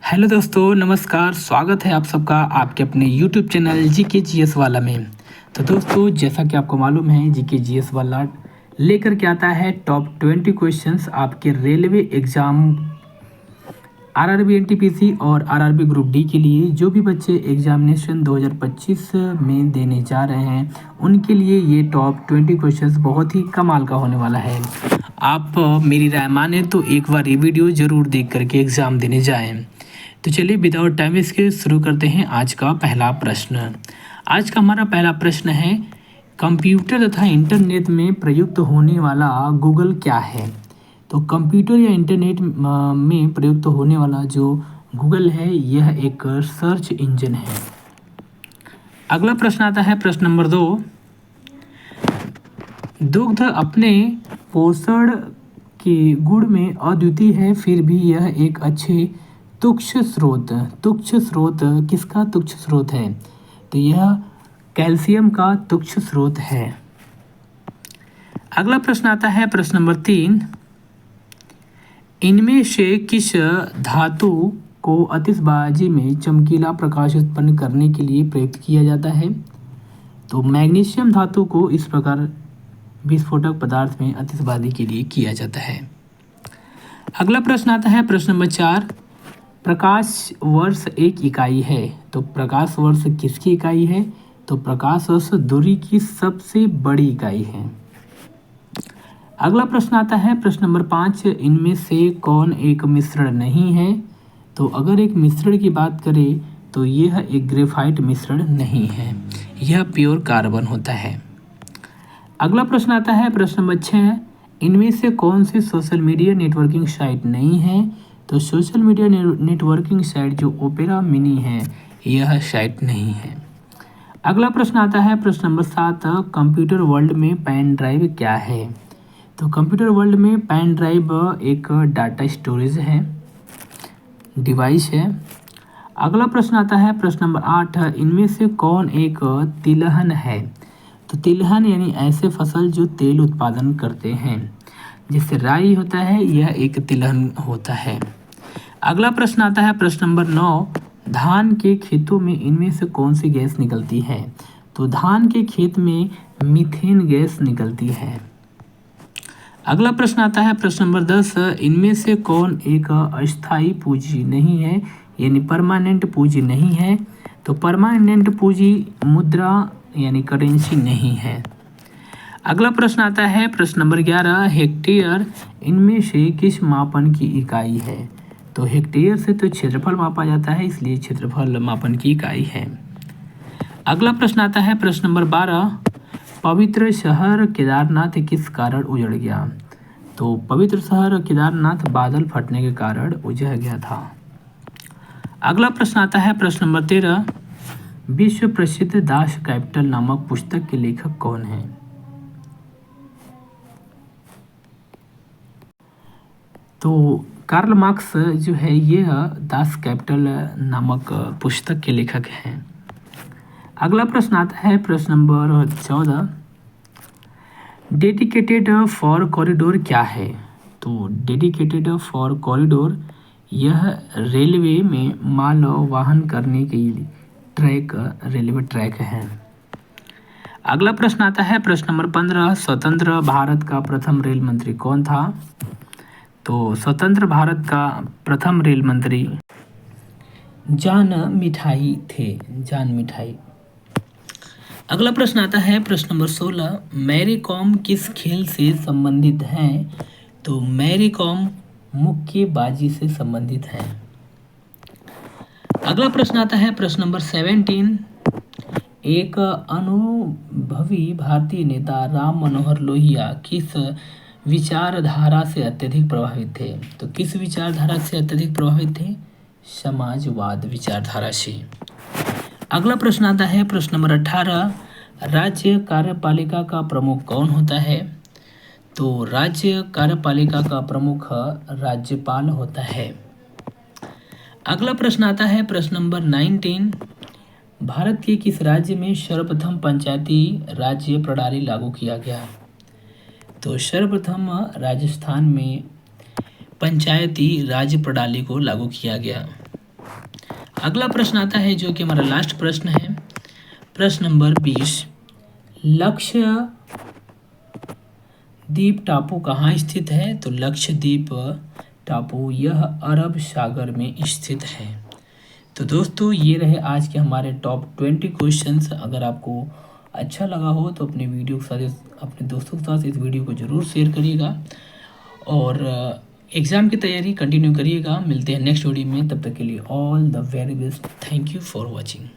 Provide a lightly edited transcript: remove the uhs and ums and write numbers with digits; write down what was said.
Hello दोस्तों, नमस्कार। स्वागत है आप सबका आपके अपने यूट्यूब चैनल जीके जीएस वाला में। तो दोस्तों, जैसा कि आपको मालूम है, जीके जीएस वाला लेकर के आता है टॉप 20 क्वेश्चंस आपके रेलवे एग्ज़ाम आरआरबी एनटीपीसी और आरआरबी ग्रुप डी के लिए। जो भी बच्चे एग्जामिनेशन 2025 में देने जा रहे हैं उनके लिए ये टॉप 20 क्वेश्चंस बहुत ही कमाल का होने वाला है। आप मेरी राय माने तो एक बार ये वीडियो ज़रूर देख करके एग्ज़ाम देने जाएं। तो चलिए विदाउट टाइम इसके शुरू करते हैं आज का पहला प्रश्न। आज का हमारा पहला प्रश्न है, कंप्यूटर तथा इंटरनेट में प्रयुक्त होने वाला गूगल क्या है? तो कंप्यूटर या इंटरनेट में प्रयुक्त होने वाला जो गूगल है यह एक सर्च इंजन है। अगला प्रश्न आता है प्रश्न नंबर 2। दुग्ध अपने पोषण के गुण में अद्वितीय है, फिर भी यह एक अच्छे तुच्छ स्रोत किसका तुच्छ स्रोत है? तो यह कैल्शियम का तुच्छ स्रोत है। अगला प्रश्न आता है प्रश्न नंबर 3। इनमें से किस धातु को आतिशबाजी में चमकीला प्रकाश उत्पन्न करने के लिए प्रयुक्त किया जाता है? तो मैग्नीशियम धातु को इस प्रकार विस्फोटक पदार्थ में आतिशबाजी के लिए किया जाता है। अगला प्रश्न आता है प्रश्न नंबर 4। प्रकाश वर्ष एक इकाई है, तो प्रकाश वर्ष किसकी इकाई है? तो प्रकाश वर्ष दूरी की सबसे बड़ी इकाई है। अगला प्रश्न आता है प्रश्न नंबर 5। इनमें से कौन एक मिश्रण नहीं है? तो अगर एक मिश्रण की बात करें तो यह एक ग्रेफाइट मिश्रण नहीं है, यह प्योर कार्बन होता है। अगला प्रश्न आता है प्रश्न नंबर 6। इनमें से कौन सी सोशल मीडिया नेटवर्किंग साइट नहीं है? तो सोशल मीडिया नेटवर्किंग साइट जो ओपेरा मिनी है यह साइट नहीं है। अगला प्रश्न आता है प्रश्न नंबर 7। कंप्यूटर वर्ल्ड में पेन ड्राइव क्या है? तो कंप्यूटर वर्ल्ड में पेन ड्राइव एक डाटा स्टोरेज है, डिवाइस है। अगला प्रश्न आता है प्रश्न नंबर 8। इनमें से कौन एक तिलहन है? तो तिलहन यानी ऐसे फसल जो तेल उत्पादन करते हैं, जिससे राई होता है, यह एक तिलहन होता है। अगला प्रश्न आता है प्रश्न नंबर 9। धान के खेतों में इनमें से कौन सी गैस निकलती है? तो धान के खेत में मीथेन गैस निकलती है। अगला प्रश्न आता है प्रश्न नंबर 10। इनमें से कौन एक अस्थायी पूंजी नहीं है, यानी परमानेंट पूंजी नहीं है? तो परमानेंट पूंजी मुद्रा यानी करेंसी नहीं है। अगला प्रश्न आता है प्रश्न नंबर 11। हेक्टेयर इनमें से किस मापन की इकाई है? तो हेक्टेयर से तो क्षेत्रफल मापा जाता है, इसलिए क्षेत्रफल मापन की इकाई है। अगला प्रश्न आता है प्रश्न नंबर 12। पवित्र शहर केदारनाथ किस कारण उजड़ गया? तो पवित्र शहर केदारनाथ बादल फटने के कारण उजड़ गया था। अगला प्रश्न आता है प्रश्न नंबर 13। विश्व प्रसिद्ध दास कैपिटल नामक पुस्तक के लेखक कौन है? तो कार्ल मार्क्स जो है यह दास कैपिटल नामक पुस्तक के लेखक हैं। अगला प्रश्न आता है प्रश्न नंबर 14। डेडिकेटेड फॉर कॉरिडोर क्या है? तो डेडिकेटेड फॉर कॉरिडोर यह रेलवे में माल वाहन करने के लिए रेलवे ट्रैक है। अगला प्रश्न आता है प्रश्न नंबर 15। स्वतंत्र भारत का प्रथम रेल मंत्री कौन था? तो स्वतंत्र भारत का प्रथम रेल मंत्री जॉन मिठाई थे, जॉन मिठाई। अगला प्रश्न आता है प्रश्न नंबर 16। मैरी कॉम किस खेल से संबंधित हैं? तो मैरी कॉम मुक्केबाजी से संबंधित है। अगला प्रश्न आता है प्रश्न नंबर 17। एक अनुभवी भारतीय नेता राम मनोहर लोहिया किस विचारधारा से अत्यधिक प्रभावित थे? तो किस विचारधारा से अत्यधिक प्रभावित थे? समाजवाद विचारधारा से। अगला प्रश्न आता है प्रश्न नंबर 18। राज्य कार्यपालिका का प्रमुख कौन होता है? तो राज्य कार्यपालिका का प्रमुख राज्यपाल होता है। अगला प्रश्न आता है प्रश्न नंबर 19। भारत के किस राज्य में सर्वप्रथम पंचायती राज्य प्रणाली लागू किया गया? तो सर्वप्रथम राजस्थान में पंचायती राज प्रणाली को लागू किया गया। अगला प्रश्न आता है जो कि हमारा लास्ट प्रश्न है, प्रश्न नंबर 20। लक्षद्वीप टापू कहाँ स्थित है? तो लक्षद्वीप टापू यह अरब सागर में स्थित है। तो दोस्तों ये रहे आज के हमारे टॉप 20 क्वेश्चंस। अगर आपको अच्छा लगा हो तो अपने वीडियो के साथ, अपने दोस्तों के साथ इस वीडियो को ज़रूर शेयर करिएगा और एग्ज़ाम की तैयारी कंटिन्यू करिएगा। मिलते हैं नेक्स्ट वीडियो में, तब तक के लिए all the very best. Thank you for watching.